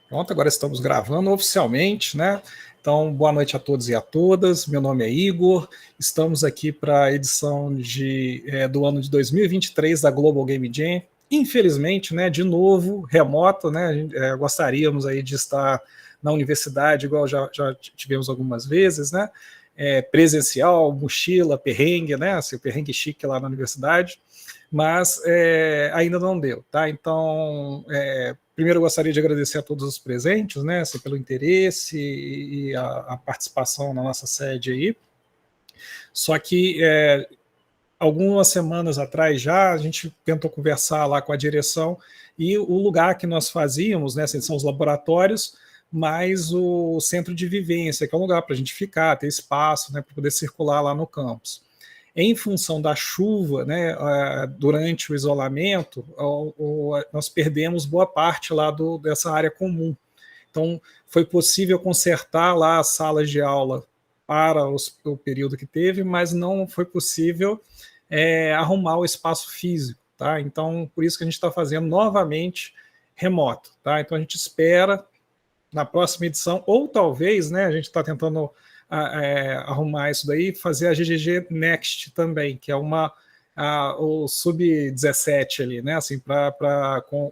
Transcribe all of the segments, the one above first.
Pronto, agora estamos gravando oficialmente, né? Então, boa noite a todos e a todas. Meu nome é Igor. Estamos aqui para a edição do ano de 2023 da Global Game Jam. Infelizmente, né, de novo, remoto, né? Gostaríamos aí de estar na universidade, igual já tivemos algumas vezes, né? Presencial, mochila, perrengue, né? Assim, o perrengue chique lá na universidade. Mas ainda não deu, tá? Então, primeiro eu gostaria de agradecer a todos os presentes, né, assim, pelo interesse e a participação na nossa sede aí. Só que algumas semanas atrás já a gente tentou conversar lá com a direção e o lugar que nós fazíamos, né, assim, são os laboratórios, mas o centro de vivência, que é um lugar para a gente ficar, ter espaço, né, para poder circular lá no campus. Em função da chuva, né, durante o isolamento, nós perdemos boa parte lá dessa área comum. Então, foi possível consertar lá as salas de aula para o período que teve, mas não foi possível arrumar o espaço físico. Tá? Então, por isso que a gente está fazendo novamente remoto. Tá? Então, a gente espera na próxima edição, ou talvez, né, a gente está tentando arrumar isso daí, fazer a GGG Next também, que é o sub-17 ali, né, assim, com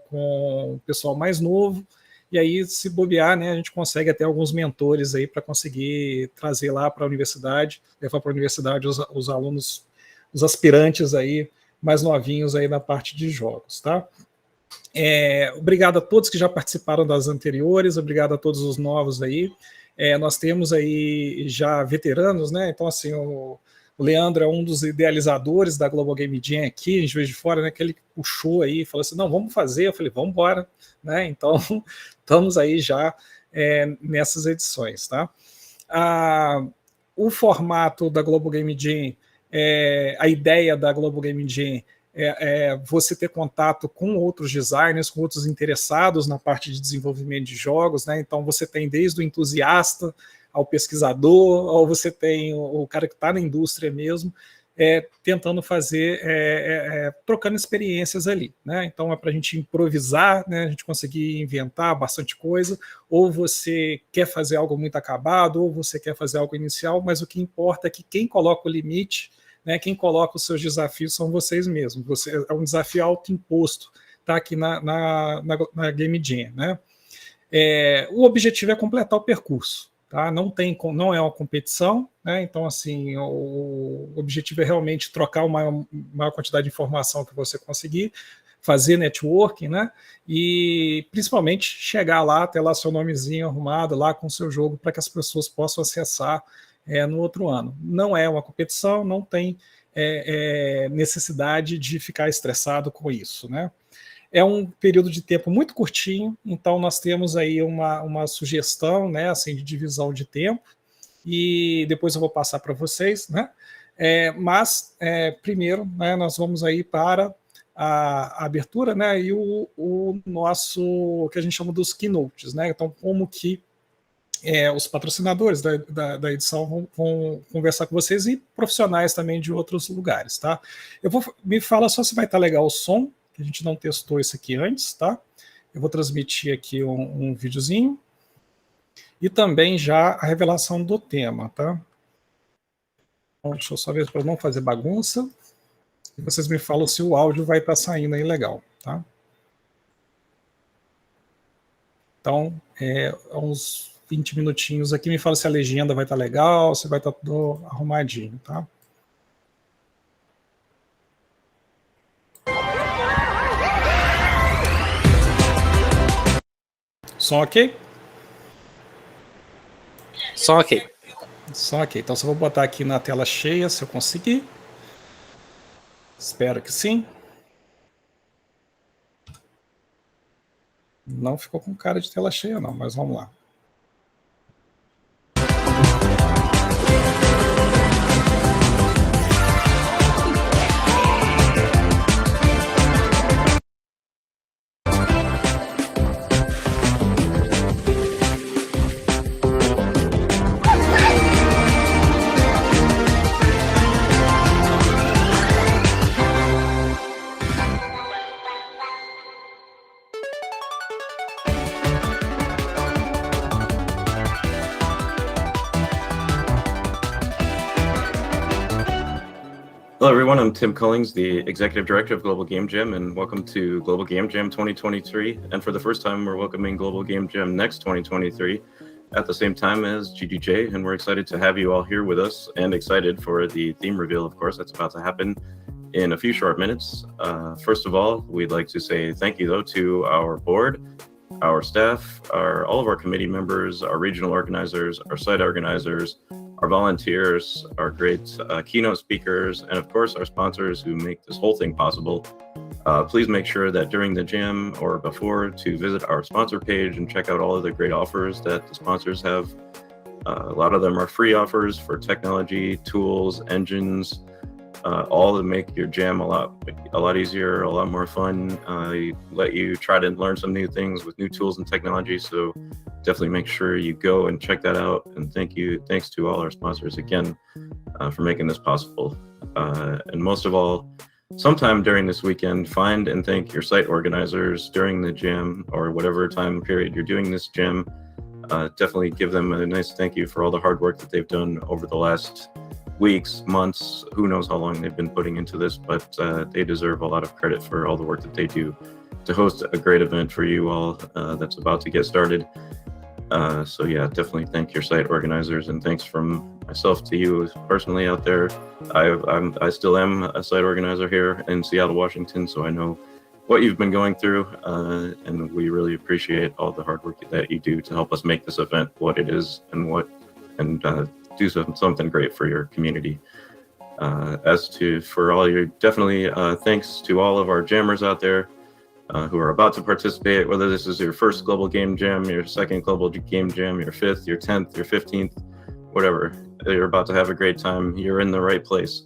o pessoal mais novo, e aí, se bobear, né, a gente consegue até alguns mentores aí para conseguir trazer lá para a universidade, levar para a universidade os alunos, os aspirantes aí, mais novinhos aí na parte de jogos, tá? Obrigado a todos que já participaram das anteriores, obrigado a todos os novos aí. Nós temos aí já veteranos, né? Então, assim, o Leandro é um dos idealizadores da Global Game Jam aqui, em Juiz de Fora, né? Que ele puxou aí, falou assim, não, vamos fazer. Eu falei, vamos embora, né? Então, estamos aí já nessas edições, tá? O formato da Global Game Jam, a ideia da Global Game Jam você ter contato com outros designers, com outros interessados na parte de desenvolvimento de jogos, né? Então você tem desde o entusiasta ao pesquisador, ou você tem o cara que está na indústria mesmo, tentando fazer, trocando experiências ali, né? Então é para a gente improvisar, né? A gente conseguir inventar bastante coisa, ou você quer fazer algo muito acabado, ou você quer fazer algo inicial, mas o que importa é que quem coloca o limite, né, quem coloca os seus desafios são vocês mesmos. É um desafio autoimposto, tá aqui na Game Jam, né? O objetivo é completar o percurso, tá? Não é uma competição, né? Então, assim, o objetivo é realmente trocar a maior quantidade de informação que você conseguir, fazer networking, né? E principalmente chegar lá, ter lá seu nomezinho arrumado lá com o seu jogo para que as pessoas possam acessar no outro ano. Não é uma competição, não tem necessidade de ficar estressado com isso, né? É um período de tempo muito curtinho, então nós temos aí uma sugestão, né, assim, de divisão de tempo, e depois eu vou passar para vocês, né? Mas primeiro, né, nós vamos aí para a abertura, né, e o nosso, que a gente chama dos keynotes, né? Então, como que os patrocinadores da edição vão conversar com vocês e profissionais também de outros lugares, tá? Me fala só se vai estar legal o som, que a gente não testou isso aqui antes, tá? Eu vou transmitir aqui um videozinho e também já a revelação do tema, tá? Então, deixa eu só ver para não fazer bagunça. E vocês me falam se o áudio vai estar saindo aí legal, tá? Então, uns 20 minutinhos aqui, me fala se a legenda vai estar legal, se vai estar tudo arrumadinho, tá? Som ok? Som ok. Som ok. Então, só vou botar aqui na tela cheia, se eu conseguir. Espero que sim. Não ficou com cara de tela cheia, não, mas vamos lá. Hello, everyone. I'm Tim Cullings, the Executive Director of Global Game Jam, and welcome to Global Game Jam 2023. And for the first time, we're welcoming Global Game Jam Next 2023 at the same time as GGJ, and we're excited to have you all here with us and excited for the theme reveal, of course, that's about to happen in a few short minutes. First of all, we'd like to say thank you, though, to our board, our staff, all of our committee members, our regional organizers, our site organizers, our volunteers, our great keynote speakers, and of course our sponsors who make this whole thing possible. Please make sure that during the jam or before to visit our sponsor page and check out all of the great offers that the sponsors have. A lot of them are free offers for technology, tools, engines, all to make your jam a lot easier, a lot more fun. Let you try to learn some new things with new tools and technology. So definitely make sure you go and check that out. And thanks to all our sponsors again for making this possible. And most of all, sometime during this weekend, find and thank your site organizers during the jam or whatever time period you're doing this jam. Definitely give them a nice thank you for all the hard work that they've done over the last weeks, months, who knows how long they've been putting into this, but they deserve a lot of credit for all the work that they do to host a great event for you all that's about to get started. So yeah, definitely thank your site organizers, and thanks from myself to you personally out there. I still am a site organizer here in Seattle, Washington, so I know what you've been going through, and we really appreciate all the hard work that you do to help us make this event what it is and do something great for your community. Definitely thanks to all of our jammers out there who are about to participate, whether this is your first Global Game Jam, your second Global Game Jam, your 5th, your 10th, your 15th, whatever. You're about to have a great time. You're in the right place.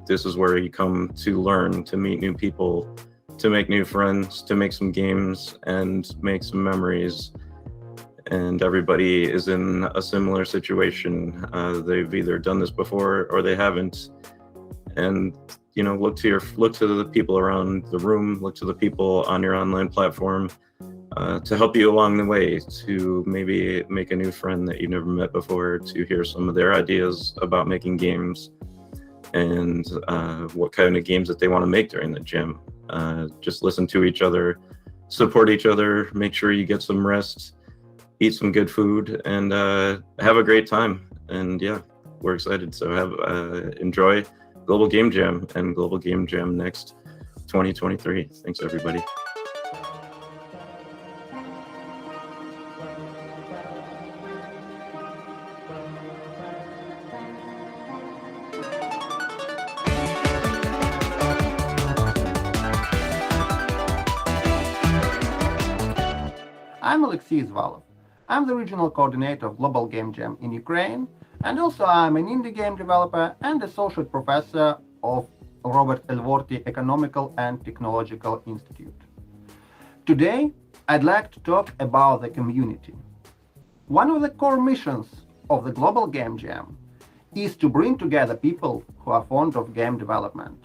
This is where you come to learn, to meet new people, to make new friends, to make some games and make some memories. And everybody is in a similar situation. They've either done this before or they haven't. And look to the people around the room, look to the people on your online platform to help you along the way, to maybe make a new friend that you never met before, to hear some of their ideas about making games and what kind of games that they want to make during the jam. Just listen to each other, support each other, make sure you get some rest, eat some good food, and have a great time. And yeah, we're excited. So enjoy Global Game Jam and Global Game Jam Next 2023. Thanks, everybody. I'm Alexei Zvalov. I'm the regional coordinator of Global Game Jam in Ukraine, and also I'm an indie game developer and associate professor of Robert Elvorty Economical and Technological Institute. Today, I'd like to talk about the community. One of the core missions of the Global Game Jam is to bring together people who are fond of game development.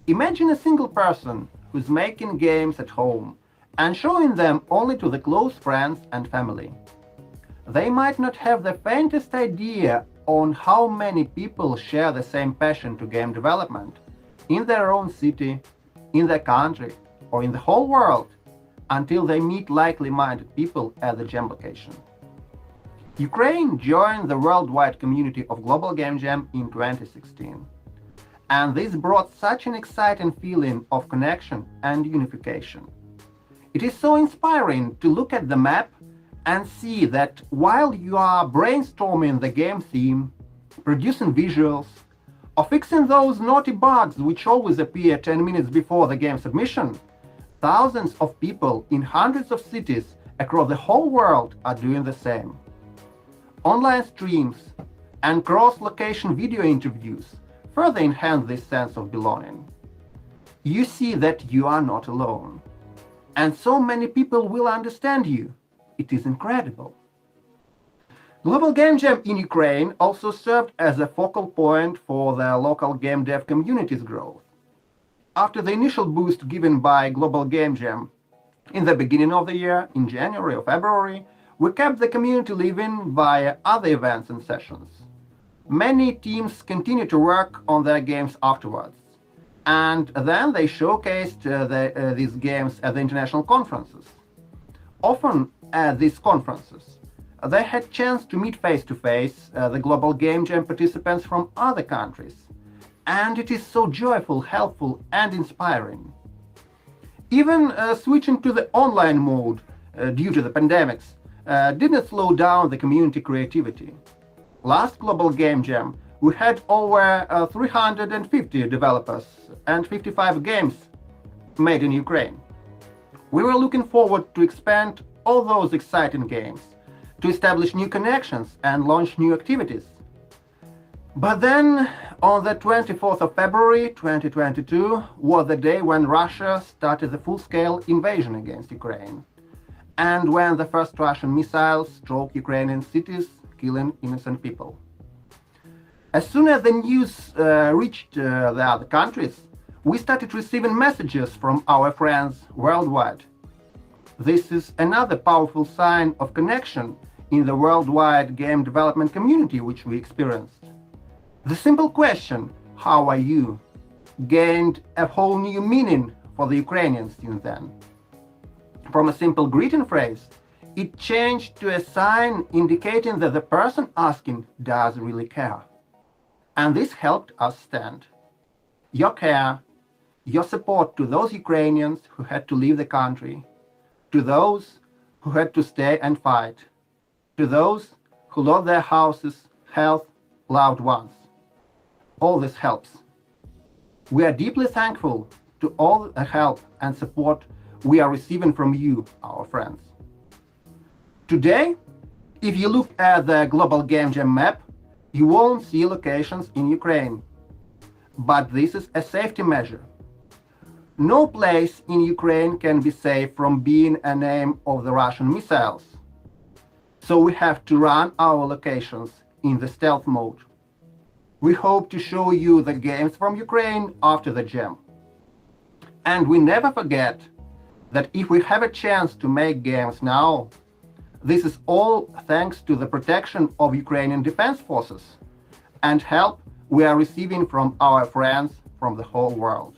Imagine a single person who's making games at home and showing them only to the close friends and family. They might not have the faintest idea on how many people share the same passion to game development in their own city, in their country, or in the whole world until they meet likely-minded people at the jam location. Ukraine joined the worldwide community of Global Game Jam in 2016, and this brought such an exciting feeling of connection and unification. It is so inspiring to look at the map and see that while you are brainstorming the game theme, producing visuals, or fixing those naughty bugs which always appear 10 minutes before the game submission, thousands of people in hundreds of cities across the whole world are doing the same. Online streams and cross-location video interviews further enhance this sense of belonging. You see that you are not alone. And so many people will understand you. It is incredible. Global Game Jam in Ukraine also served as a focal point for the local game dev community's growth. After the initial boost given by Global Game Jam in the beginning of the year, in January or February, we kept the community living via other events and sessions. many teams continue to work on their games afterwards. And then they showcased these games at the international conferences. Often at these conferences, they had chance to meet face-to-face the Global Game Jam participants from other countries. And it is so joyful, helpful, and inspiring. Even switching to the online mode due to the pandemics didn't slow down the community creativity. Last Global Game Jam, we had over 350 developers and 55 games made in Ukraine. We were looking forward to expand all those exciting games, to establish new connections and launch new activities. But then, on the 24th of February 2022 was the day when Russia started the full-scale invasion against Ukraine, and when the first Russian missiles struck Ukrainian cities, killing innocent people. As soon as the news reached the other countries, we started receiving messages from our friends worldwide. This is another powerful sign of connection in the worldwide game development community which we experienced. The simple question, "How are you?" gained a whole new meaning for the Ukrainians since then. From a simple greeting phrase, it changed to a sign indicating that the person asking does really care. And this helped us stand. Your care, your support to those Ukrainians who had to leave the country, to those who had to stay and fight, to those who lost their houses, health, loved ones. All this helps. We are deeply thankful to all the help and support we are receiving from you, our friends. Today, if you look at the Global Game Jam map, you won't see locations in Ukraine. But this is a safety measure. No place in Ukraine can be safe from being a name of the Russian missiles. So we have to run our locations in the stealth mode. We hope to show you the games from Ukraine after the jam. And we never forget that if we have a chance to make games now, this is all thanks to the protection of Ukrainian defense forces and help we are receiving from our friends from the whole world.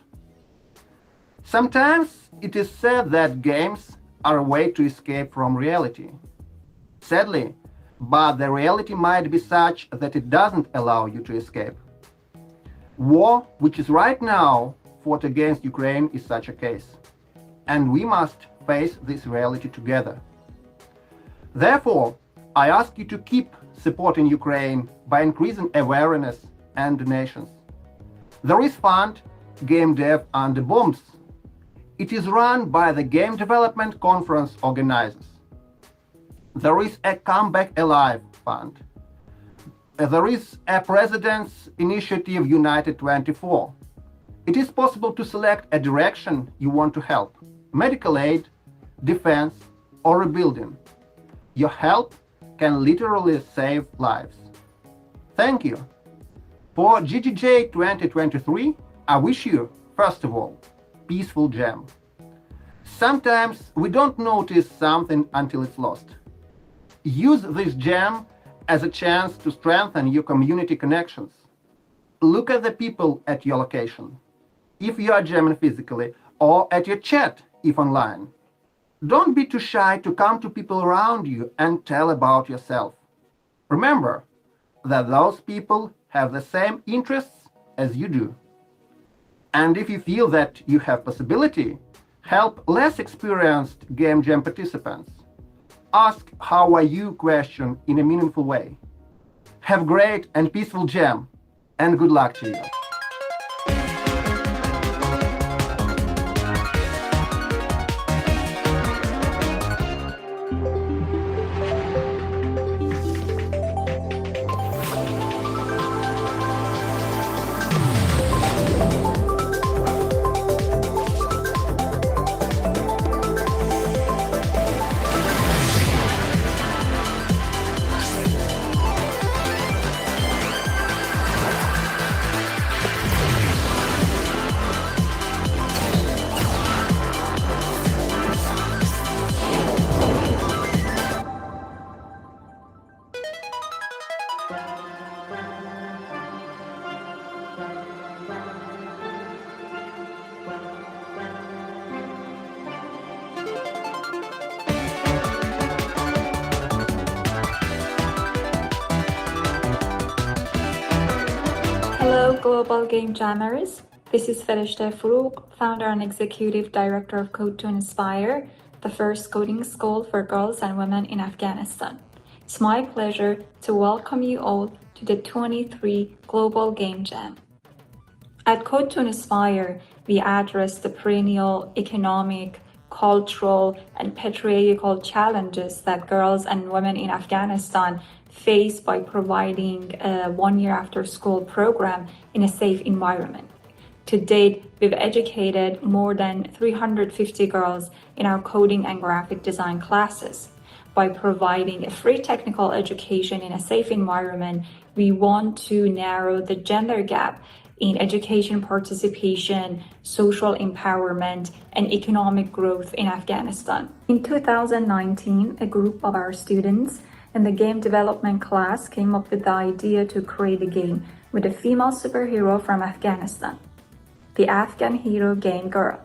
Sometimes it is said that games are a way to escape from reality. Sadly, but the reality might be such that it doesn't allow you to escape. War, which is right now fought against Ukraine, is such a case. And we must face this reality together. Therefore, I ask you to keep supporting Ukraine by increasing awareness and donations. There is fund, Game Dev Under Bombs. It is run by the Game Development Conference organizers. There is a Comeback Alive Fund. There is a President's Initiative United 24. It is possible to select a direction you want to help: medical aid, defense, or rebuilding. Your help can literally save lives. Thank you. For GGJ 2023, I wish you, first of all, peaceful jam. Sometimes we don't notice something until it's lost. Use this jam as a chance to strengthen your community connections. Look at the people at your location, if you are jamming physically, or at your chat if online. Don't be too shy to come to people around you and tell about yourself. Remember that those people have the same interests as you do. And if you feel that you have possibility, help less experienced Game Jam participants. Ask "How are you?" question in a meaningful way. Have great and peaceful jam, and good luck to you. Global Game Jammers. This is Ferishte Forough, founder and executive director of Code to Inspire, the first coding school for girls and women in Afghanistan. It's my pleasure to welcome you all to the 23 Global Game Jam. At Code to Inspire, we address the perennial economic, cultural, and patriarchal challenges that girls and women in Afghanistan face by providing a one-year after-school program in a safe environment. To date, we've educated more than 350 girls in our coding and graphic design classes. By providing a free technical education in a safe environment, we want to narrow the gender gap in education participation, social empowerment, and economic growth in Afghanistan. In 2019, a group of our students in the game development class came up with the idea to create a game with a female superhero from Afghanistan, the Afghan hero game girl.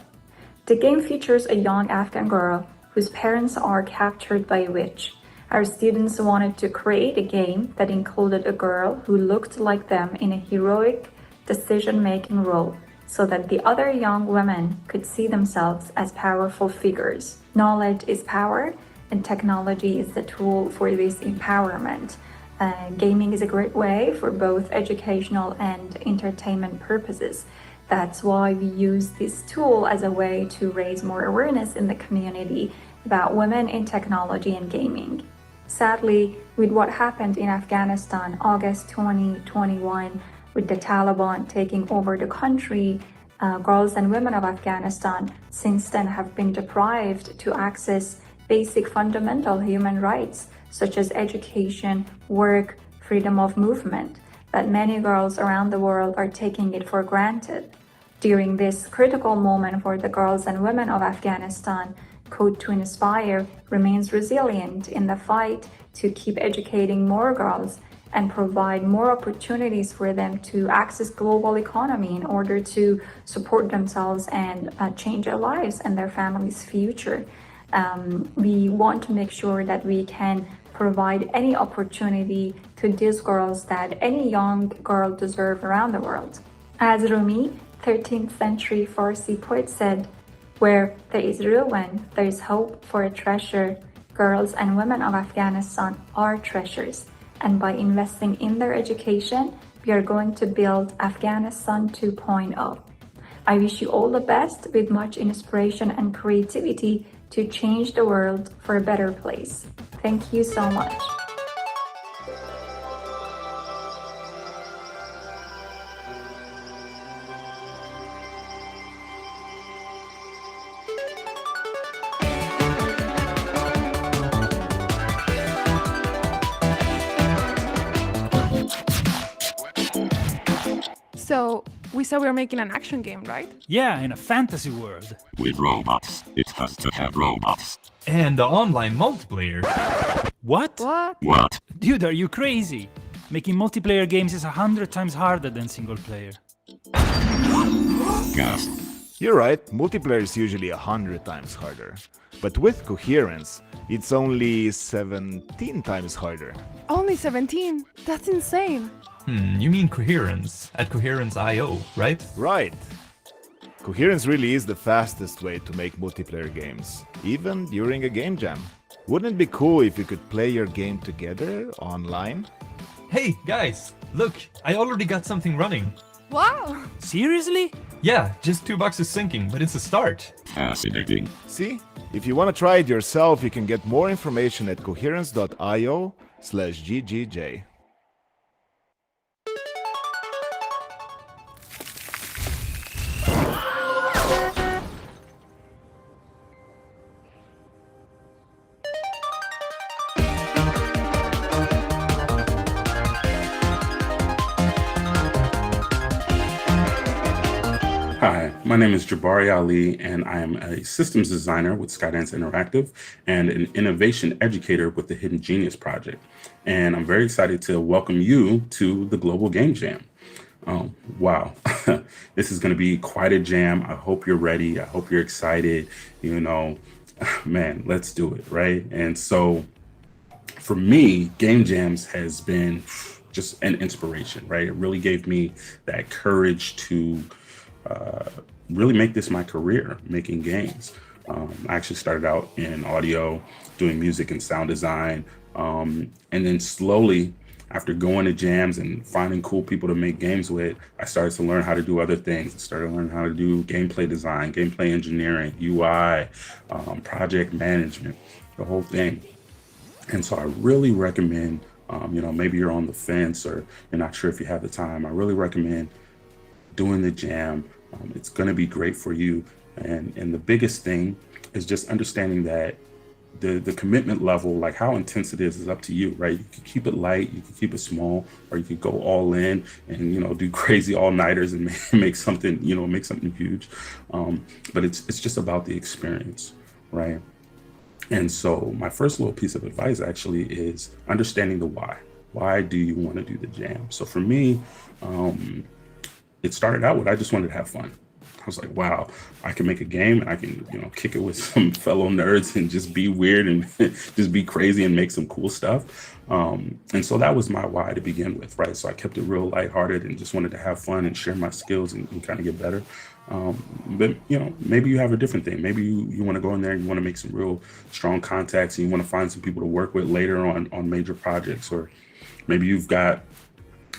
The game features a young Afghan girl whose parents are captured by a witch. Our students wanted to create a game that included a girl who looked like them in a heroic decision-making role so that the other young women could see themselves as powerful figures. Knowledge is power, and technology is the tool for this empowerment. Gaming is a great way for both educational and entertainment purposes. That's why we use this tool as a way to raise more awareness in the community about women in technology and gaming. Sadly, with what happened in Afghanistan, August 2021, with the Taliban taking over the country, girls and women of Afghanistan since then have been deprived to access basic fundamental human rights such as education, work, freedom of movement, that many girls around the world are taking it for granted. During this critical moment for the girls and women of Afghanistan, Code to Inspire remains resilient in the fight to keep educating more girls and provide more opportunities for them to access global economy in order to support themselves and change their lives and their family's future. We want to make sure that we can provide any opportunity to these girls that any young girl deserves around the world. As Rumi, 13th century Farsi poet said, "Where there is ruin, there is hope for a treasure." Girls and women of Afghanistan are treasures. And by investing in their education, we are going to build Afghanistan 2.0. I wish you all the best with much inspiration and creativity to change the world for a better place. Thank you so much. So, we said we were making an action game, right? Yeah, in a fantasy world. With robots. It has to have robots. And the online multiplayer. What? What? Dude, are you crazy? Making multiplayer games is 100 times harder than single player. Gas. You're right, multiplayer is usually 100 times harder. But with coherence, it's only 17 times harder. Only 17? That's insane. You mean coherence at Coherence.io, right? Right. Coherence really is the fastest way to make multiplayer games, even during a game jam. Wouldn't it be cool if you could play your game together online? Hey, guys, look, I already got something running. Wow! Seriously? Yeah, just $2 is syncing, but it's a start. Fascinating. See? If you want to try it yourself, you can get more information at coherence.io/GGJ. Hi, my name is Jabari Ali, and I am a systems designer with Skydance Interactive and an innovation educator with the Hidden Genius Project. And I'm very excited to welcome you to the Global Game Jam. Wow, this is going to be quite a jam. I hope you're ready. I hope you're excited. You know, man, let's do it, right? And so for me, game jams has been just an inspiration, right? It really gave me that courage to really make this my career, making games. I actually started out in audio, doing music and sound design. And then slowly, after going to jams and finding cool people to make games with, I started to learn how to do other things. I started learning how to do gameplay design, gameplay engineering, UI, project management, the whole thing. And so I really recommend, maybe you're on the fence or you're not sure if you have the time, I really recommend doing the jam. It's going to be great for you. And the biggest thing is just understanding that the commitment level, like how intense it is up to you, right? You can keep it light, you can keep it small, or you could go all in and, do crazy all-nighters and make something, make something huge. But it's just about the experience, right? And so my first little piece of advice actually is understanding the why. Why do you want to do the jam? So for me, it started out with, I just wanted to have fun. I was like, wow, I can make a game and I can, kick it with some fellow nerds and just be weird and just be crazy and make some cool stuff. And so that was my why to begin with, right? So I kept it real lighthearted and just wanted to have fun and share my skills and kind of get better. But, maybe you have a different thing. Maybe you want to go in there and you want to make some real strong contacts and you want to find some people to work with later on major projects, or maybe you've got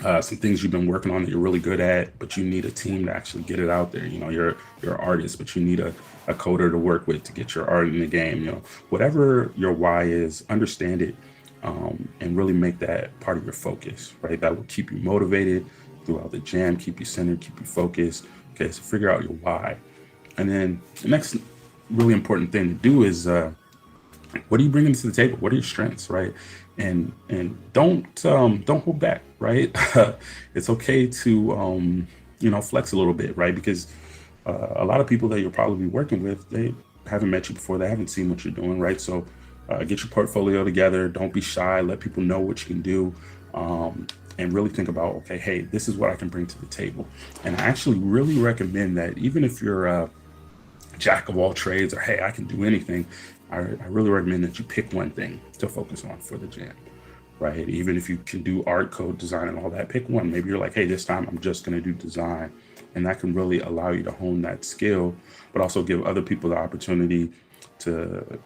some things you've been working on that you're really good at, but you need a team to actually get it out there. You're an artist, but you need a coder to work with to get your art in the game. Whatever your why is, understand it, and really make that part of your focus, right? That will keep you motivated throughout the jam, keep you centered, keep you focused. Okay, so figure out your why. And then the next really important thing to do is, what are you bringing to the table? What are your strengths, right? And don't hold back, right? It's okay to flex a little bit, right? Because a lot of people that you'll probably be working with, they haven't met you before, they haven't seen what you're doing, right? So get your portfolio together, don't be shy, let people know what you can do, and really think about, okay, hey, this is what I can bring to the table. And I actually really recommend that even if you're a jack of all trades, or hey, I can do anything, I really recommend that you pick one thing to focus on for the jam, right? Even if you can do art, code, design, and all that, pick one. Maybe you're like, hey, this time I'm just going to do design. And that can really allow you to hone that skill, but also give other people the opportunity to,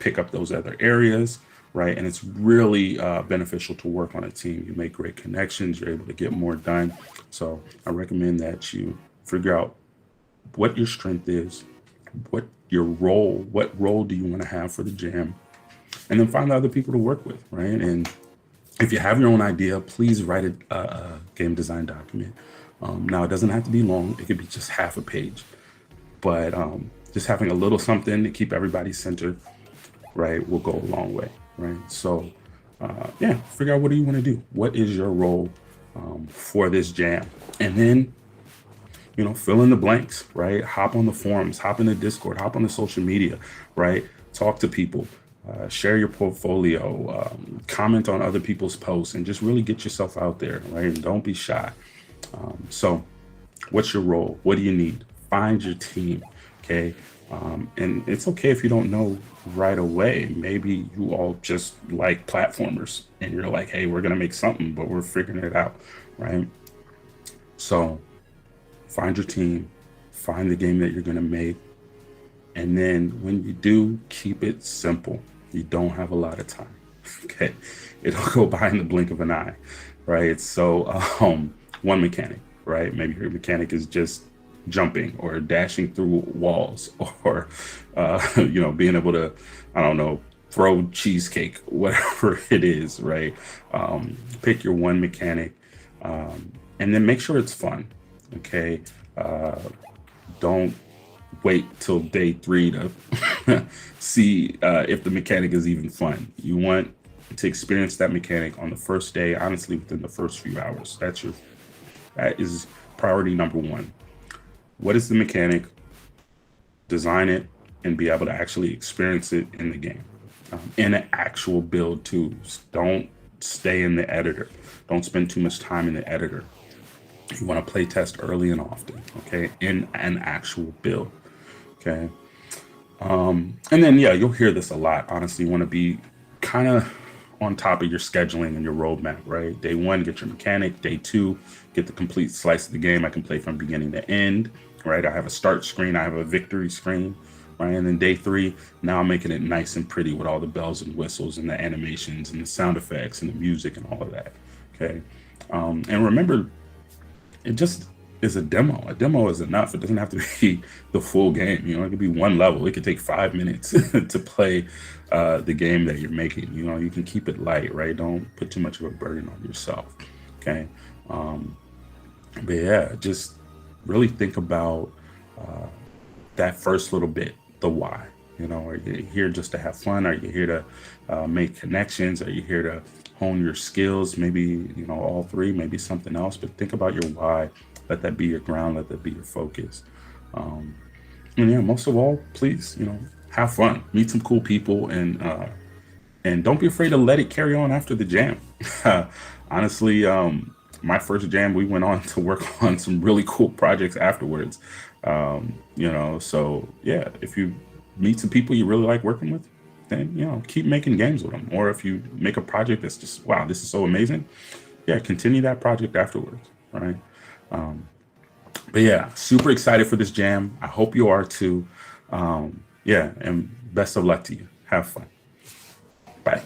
pick up those other areas, right? And it's really beneficial to work on a team. You make great connections, you're able to get more done. So I recommend that you figure out what your strength is, what role do you want to have for the jam, and then find other people to work with, right? And if you have your own idea, please write a game design document. Now, it doesn't have to be long. It could be just half a page, but just having a little something to keep everybody centered, right, will go a long way, right? So figure out what do you want to do? What is your role for this jam? And then fill in the blanks, right? Hop on the forums, hop in the Discord, hop on the social media, right? Talk to people, share your portfolio, comment on other people's posts, and just really get yourself out there, right? And don't be shy. So what's your role? What do you need? Find your team, okay? And it's okay if you don't know right away. Maybe you all just like platformers and you're like, hey, we're going to make something, but we're figuring it out, right? So find your team, find the game that you're going to make. And then when you do, keep it simple. You don't have a lot of time, okay? It'll go by in the blink of an eye, right? So one mechanic, right? Maybe your mechanic is just jumping or dashing through walls, or, being able to, throw cheesecake, whatever it is, right? Pick your one mechanic, and then make sure it's fun. Okay, don't wait till day 3 to see if the mechanic is even fun. You want to experience that mechanic on the first day, honestly, within the first few hours. That is priority number 1. What is the mechanic? Design it and be able to actually experience it in the game, in an actual build too. Don't stay in the editor. Don't spend too much time in the editor. You want to play test early and often, okay, in an actual build, okay? And then, you'll hear this a lot. Honestly, you want to be kind of on top of your scheduling and your roadmap, right? Day 1, get your mechanic. Day 2, get the complete slice of the game. I can play from beginning to end, right? I have a start screen, I have a victory screen, right? And then day 3, now I'm making it nice and pretty with all the bells and whistles and the animations and the sound effects and the music and all of that, okay? And remember, it just is a demo. A demo is enough. It doesn't have to be the full game. You know, it could be one level. It could take 5 minutes to play the game that you're making. You know, you can keep it light, right? Don't put too much of a burden on yourself, okay? But yeah, just really think about that first little bit, the why. You know, are you here just to have fun? Are you here to make connections? Are you here to hone your skills? Maybe, you know, all three, maybe something else, but think about your why. Let that be your ground. Let that be your focus. And yeah, most of all, please, you know, have fun, meet some cool people, and don't be afraid to let it carry on after the jam. Honestly, my first jam, we went on to work on some really cool projects afterwards. You know, so yeah, if you meet some people you really like working with, then, you know, keep making games with them. Or if you make a project that's just, wow, this is so amazing, yeah, continue that project afterwards, right? But yeah, super excited for this jam. I hope you are too. Yeah, and best of luck to you. Have fun. Bye.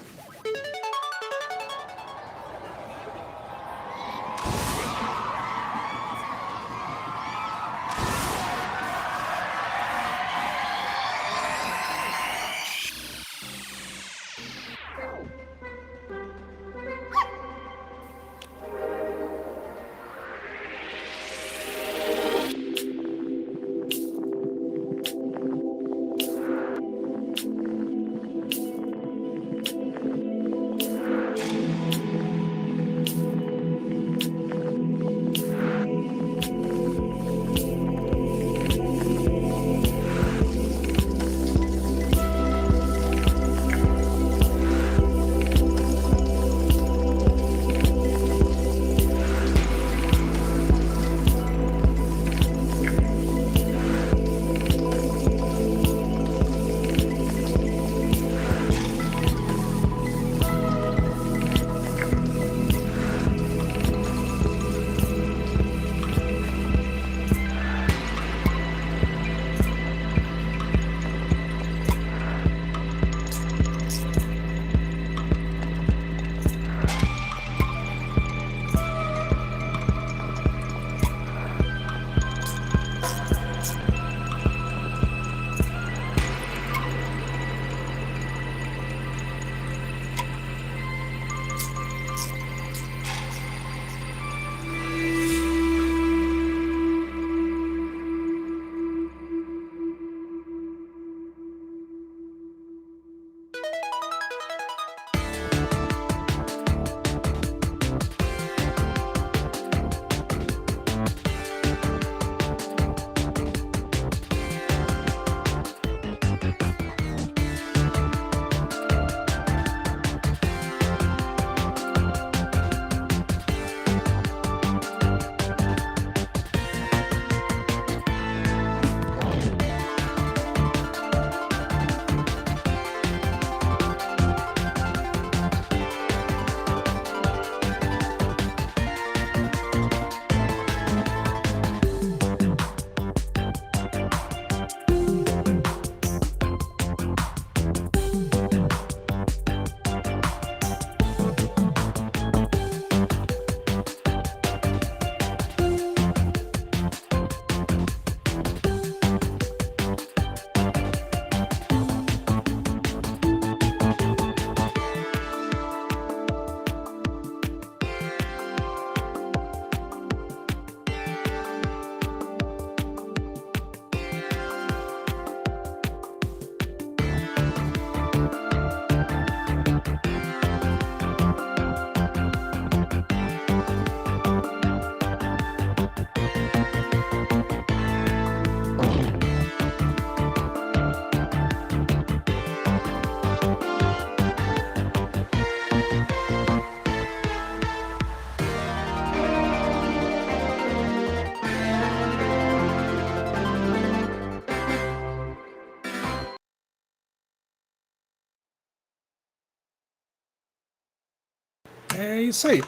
É isso aí.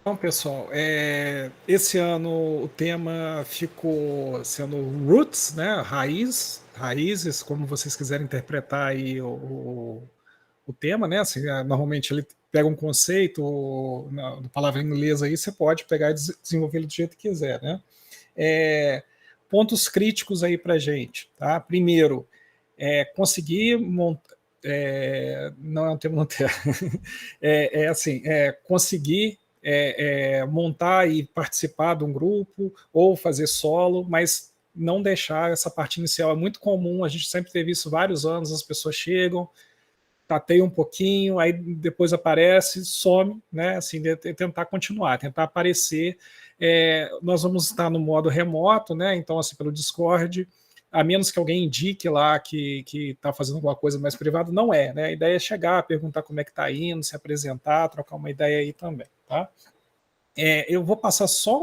Então, pessoal, esse ano o tema ficou sendo Roots, né? Raízes, como vocês quiserem interpretar aí o tema, né? Assim, normalmente ele pega um conceito, na palavra em inglês aí, você pode pegar e desenvolver ele do jeito que quiser, né? Pontos críticos aí para gente, tá? Primeiro, conseguir montar, não é um termo, não tem, conseguir montar e participar de um grupo ou fazer solo, mas não deixar essa parte inicial. É muito comum, a gente sempre teve isso vários anos, as pessoas chegam, tateiam um pouquinho, aí depois aparece, some, né? Assim, tentar continuar, tentar aparecer. Nós vamos estar no modo remoto, né? Então, assim, pelo Discord, a menos que alguém indique lá que está fazendo alguma coisa mais privada, não é, né? A ideia é chegar, perguntar como é que está indo, se apresentar, trocar uma ideia aí também, tá? Eu vou passar só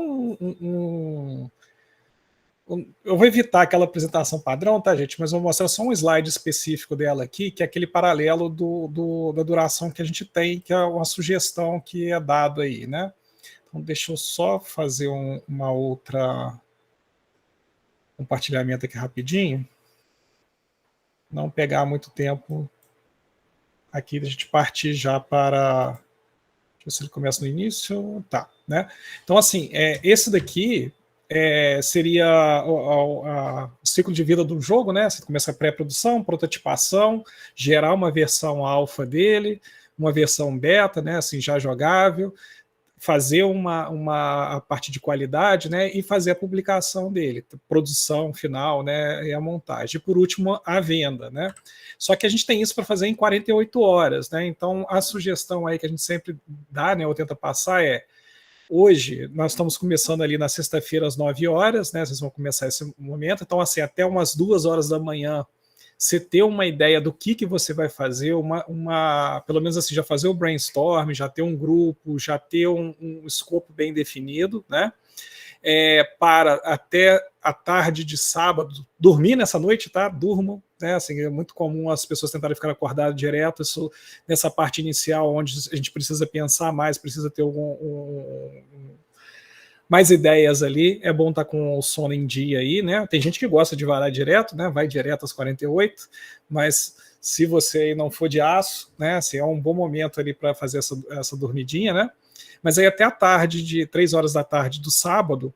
eu vou evitar aquela apresentação padrão, tá, gente? Mas vou mostrar só um slide específico dela aqui, que é aquele paralelo da duração que a gente tem, que é uma sugestão que é dado aí, né? Então, deixa eu só fazer uma outra compartilhamento aqui rapidinho. Não pegar muito tempo aqui, a gente partir já para... Deixa eu ver se ele começa no início. Tá, né? Então, assim, esse daqui seria o ciclo de vida do jogo, né? Você começa a pré-produção, prototipação, gerar uma versão alfa dele, uma versão beta, né? Assim, já jogável, fazer a parte de qualidade, né? E fazer a publicação dele, produção final, né? E a montagem. E por último, a venda, né? Só que a gente tem isso para fazer em 48 horas, né? Então, a sugestão aí que a gente sempre dá, né? Ou tenta passar hoje, nós estamos começando ali na sexta-feira às 9 horas, né? Vocês vão começar esse momento. Então, assim, até umas 2 horas da manhã, você ter uma ideia do que você vai fazer, pelo menos assim, já fazer o brainstorm, já ter um grupo, já ter um escopo bem definido, né? Para até a tarde de sábado, dormir nessa noite, tá? Durmam, né? Assim, é muito comum as pessoas tentarem ficar acordadas direto, isso nessa parte inicial, onde a gente precisa pensar mais, precisa ter mais ideias ali, é bom estar com o sono em dia aí, né? Tem gente que gosta de varar direto, né? Vai direto às 48, mas se você não for de aço, né? Assim, é um bom momento ali para fazer essa dormidinha, né? Mas aí até a tarde, de 3 horas da tarde do sábado,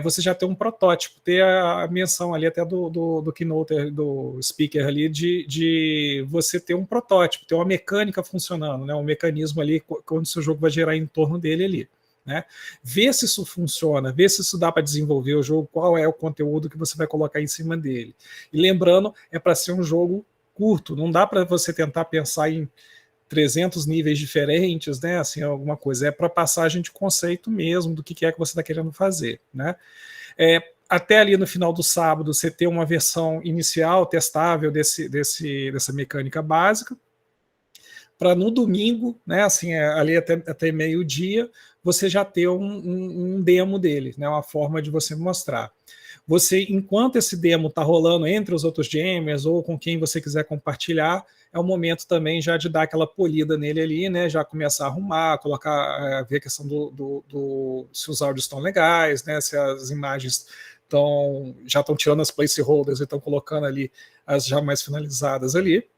você já tem um protótipo, ter a menção ali até do keynote, do speaker ali, de você ter um protótipo, ter uma mecânica funcionando, né? Um mecanismo ali, quando o seu jogo vai gerar em torno dele ali. Né? Ver se isso funciona, ver se isso dá para desenvolver o jogo, qual é o conteúdo que você vai colocar em cima dele. E lembrando, é para ser um jogo curto, não dá para você tentar pensar em 300 níveis diferentes, né? Assim, alguma coisa. É para passagem de conceito mesmo do que é que você está querendo fazer, né? Até ali no final do sábado, você ter uma versão inicial, testável dessa mecânica básica, para no domingo, né? Assim, ali até meio-dia, você já ter um demo dele, né? Uma forma de você mostrar. Você, enquanto esse demo está rolando entre os outros jammers ou com quem você quiser compartilhar, é o momento também já de dar aquela polida nele ali, né? Já começar a arrumar, colocar, ver a questão se os áudios estão legais, né? Se as imagens já estão tirando as placeholders e estão colocando ali as já mais finalizadas ali,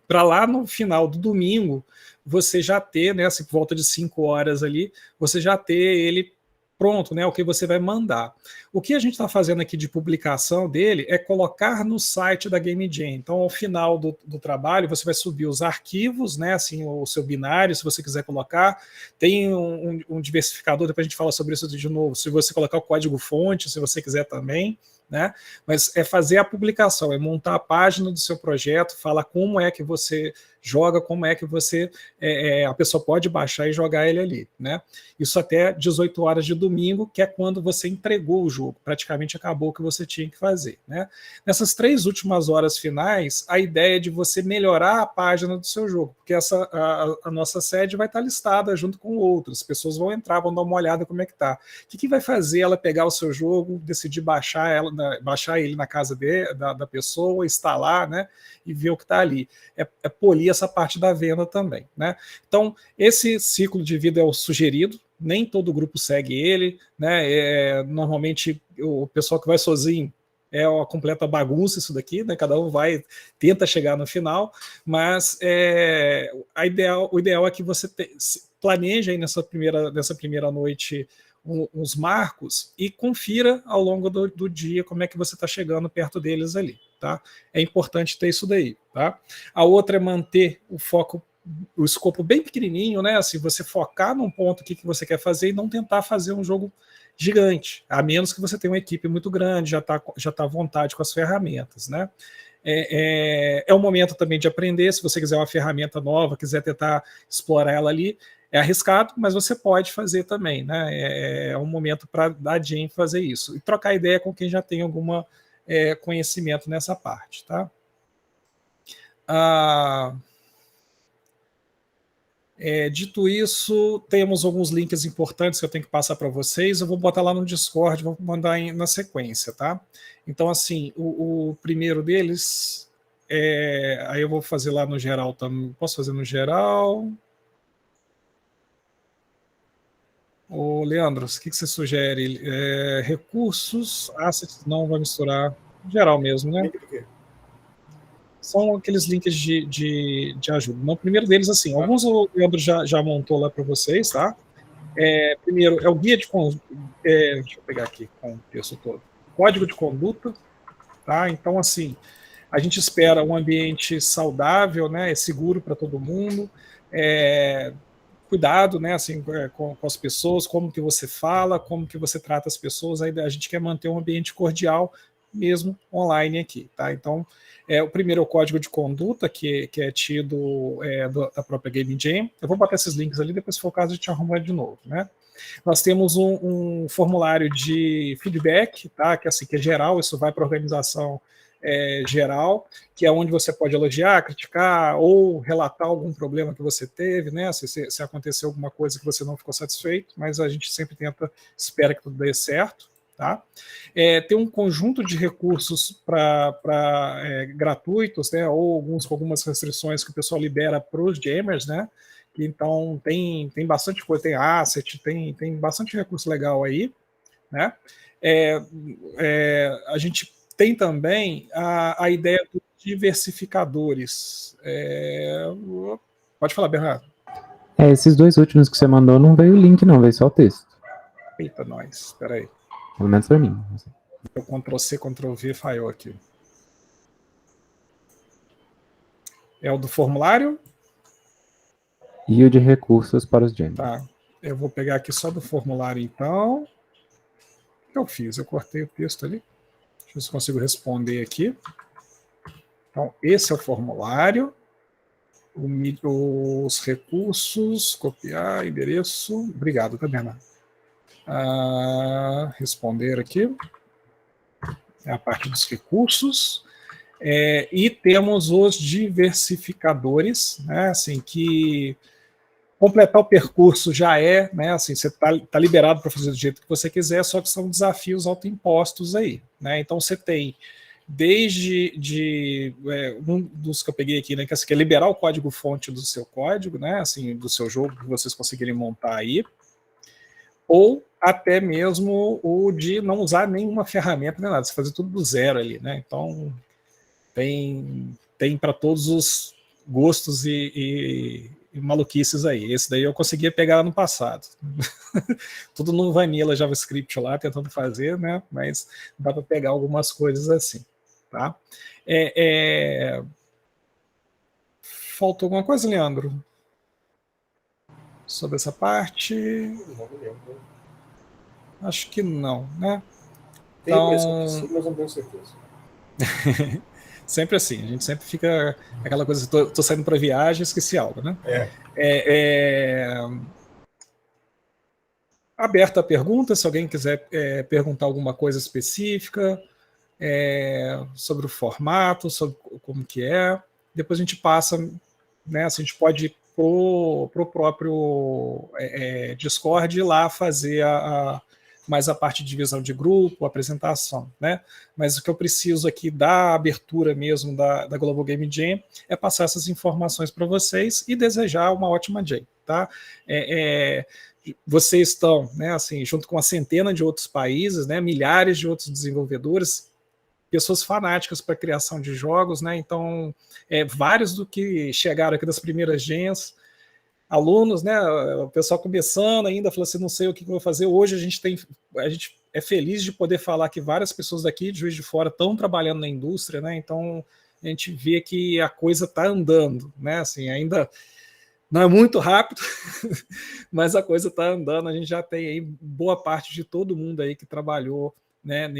para lá no final do domingo você já ter, né, assim, por volta de 5 horas ali, você já ter ele pronto, né, o que você vai mandar. O que a gente está fazendo aqui de publicação dele é colocar no site da Game Jam. Então, ao final do trabalho, você vai subir os arquivos, né, assim, o seu binário, se você quiser colocar. Tem um diversificador, depois a gente fala sobre isso de novo, se você colocar o código-fonte, se você quiser também, né? Mas é fazer a publicação, é montar a página do seu projeto, falar como é que você joga, como é que você a pessoa pode baixar e jogar ele ali, né? Isso até 18 horas de domingo, que é quando você entregou o jogo, praticamente acabou o que você tinha que fazer, né? Nessas 3 últimas horas finais, a ideia é de você melhorar a página do seu jogo, porque a nossa sede vai estar listada junto com outras, as pessoas vão entrar, vão dar uma olhada como é que tá. O que vai fazer ela pegar o seu jogo, decidir baixar ele na casa da pessoa, instalar, né, e ver o que está ali. É polir essa parte da venda também, né? Então, esse ciclo de vida é o sugerido, nem todo grupo segue ele, né? Normalmente o pessoal que vai sozinho é uma completa bagunça isso daqui, né? Cada um tenta chegar no final, mas o ideal é que você planeje aí nessa primeira noite uns marcos e confira ao longo do dia como é que você está chegando perto deles ali, tá? É importante ter isso daí, tá? A outra é manter o escopo bem pequenininho, né? Assim, você focar num ponto que você quer fazer e não tentar fazer um jogo gigante, a menos que você tenha uma equipe muito grande, já tá à vontade com as ferramentas, né? É um momento também de aprender. Se você quiser uma ferramenta nova, quiser tentar explorar ela ali, é arriscado, mas você pode fazer também, né? É um momento para dar jam fazer isso. E trocar ideia com quem já tem algum conhecimento nessa parte, tá? Dito isso, temos alguns links importantes que eu tenho que passar para vocês. Eu vou botar lá no Discord, vou mandar na sequência, tá? Então, assim, o primeiro deles, aí eu vou fazer lá no geral também. Posso fazer no geral? Ô, Leandro, o que você sugere? Recursos, assets, não vai misturar. Geral mesmo, né? São aqueles links de ajuda. No primeiro deles, assim, alguns o Leandro já montou lá para vocês, tá? Primeiro, é o guia de deixa eu pegar aqui com o texto todo. Código de conduta, tá? Então, assim, a gente espera um ambiente saudável, né? Seguro para todo mundo. Cuidado, né, assim, com as pessoas, como que você fala, como que você trata as pessoas. Aí a gente quer manter um ambiente cordial, mesmo online aqui, tá? Então, o primeiro é o código de conduta, que é tido da própria Game Jam. Eu vou botar esses links ali, depois se for o caso a gente arruma de novo, né? Nós temos um formulário de feedback, tá? Que é geral, isso vai para a organização geral, que é onde você pode elogiar, criticar ou relatar algum problema que você teve, né? Se aconteceu alguma coisa que você não ficou satisfeito, mas a gente sempre espera que tudo dê certo, tá? Tem um conjunto de recursos gratuitos, né? Ou com algumas restrições que o pessoal libera para os gamers, né? Então tem bastante coisa, tem asset, tem bastante recurso legal aí, né? A gente tem também a ideia dos diversificadores. Pode falar, Bernardo. Esses dois últimos que você mandou não veio o link, não, veio só o texto. Eita, nós, espera aí. Pelo menos para mim. Eu Ctrl+C, Ctrl+V falhou aqui. É o do formulário? E o de recursos para os jams. Tá. Eu vou pegar aqui só do formulário, então. O que eu fiz? Eu cortei o texto ali. Deixa eu ver se consigo responder aqui. Então, esse é o formulário. Os recursos, copiar, endereço. Obrigado, tá, Bernardo? Responder aqui. É a parte dos recursos. E temos os diversificadores, né? Assim, que completar o percurso já né? Assim, você tá liberado para fazer do jeito que você quiser, só que são desafios autoimpostos aí, né? Então você tem desde um dos que eu peguei aqui, né, que é liberar o código-fonte do seu código, né, assim, do seu jogo que vocês conseguirem montar aí, ou até mesmo o de não usar nenhuma ferramenta, nem nada, você fazer tudo do zero ali, né? Então tem para todos os gostos e maluquices aí. Esse daí eu conseguia pegar no passado. Tudo no vanilla JavaScript lá, tentando fazer, né? Mas dá para pegar algumas coisas assim, tá? Faltou alguma coisa, Leandro? Sobre essa parte? Não me lembro. Acho que não, né? Tem a impressão que sim, mas não tenho certeza. Sempre assim, a gente sempre fica aquela coisa, tô saindo para viagem, esqueci algo, né? Aberta a pergunta, se alguém quiser perguntar alguma coisa específica sobre o formato, sobre como que é, depois a gente passa, né? Assim, a gente pode ir pro próprio Discord ir lá fazer mais a parte de divisão de grupo, apresentação, né? Mas o que eu preciso aqui da abertura mesmo da Global Game Jam é passar essas informações para vocês e desejar uma ótima Jam, tá? Vocês estão, né, assim, junto com uma centena de outros países, né, milhares de outros desenvolvedores, pessoas fanáticas para a criação de jogos, né? Então, vários do que chegaram aqui das primeiras gens, alunos, né? O pessoal começando ainda, falou assim, não sei o que eu vou fazer. Hoje a gente é feliz de poder falar que várias pessoas daqui de Juiz de Fora estão trabalhando na indústria, né? Então a gente vê que a coisa está andando, né? Assim, ainda não é muito rápido, mas a coisa está andando. A gente já tem aí boa parte de todo mundo aí que trabalhou, né,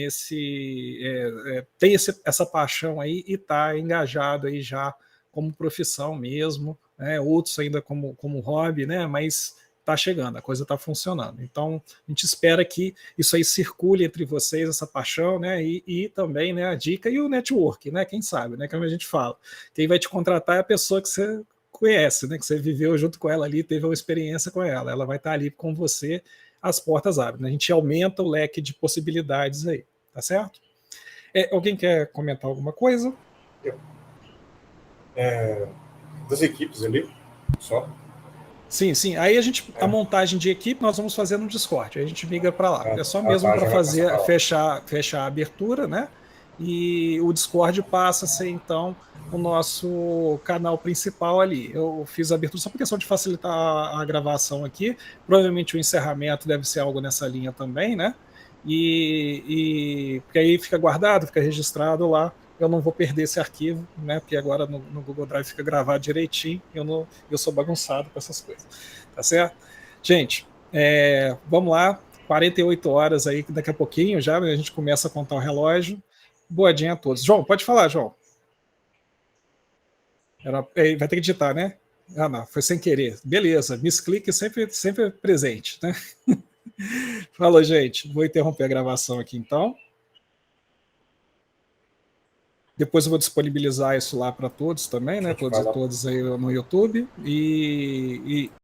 tem essa paixão aí e está engajado aí já como profissão mesmo, né, outros ainda como hobby, né, mas está chegando, a coisa está funcionando. Então, a gente espera que isso aí circule entre vocês, essa paixão, né, e também, né, a dica e o network, né, quem sabe, né, como a gente fala. Quem vai te contratar é a pessoa que você conhece, né, que você viveu junto com ela ali, teve uma experiência com ela vai estar ali com você, as portas abrem, né? A gente aumenta o leque de possibilidades aí, tá certo? Alguém quer comentar alguma coisa? Das equipes ali, só. Sim. Aí a montagem de equipe nós vamos fazer no Discord. Aí a gente migra para lá. É só mesmo para fazer fechar a abertura, né? E o Discord passa a ser então o nosso canal principal ali. Eu fiz a abertura só por questão de facilitar a gravação aqui. Provavelmente o encerramento deve ser algo nessa linha também, né? Porque aí fica guardado, fica registrado lá. Eu não vou perder esse arquivo, né? Porque agora no Google Drive fica gravado direitinho. Eu sou bagunçado com essas coisas, tá certo? Gente, vamos lá. 48 horas aí, daqui a pouquinho já a gente começa a contar o relógio. Boa dia a todos. João, pode falar, João. Vai ter que digitar, né? Ah, não, foi sem querer. Beleza, misclick sempre presente, né? Falou, gente. Vou interromper a gravação aqui então. Depois eu vou disponibilizar isso lá para todos também, né? Todos e todas aí no YouTube. E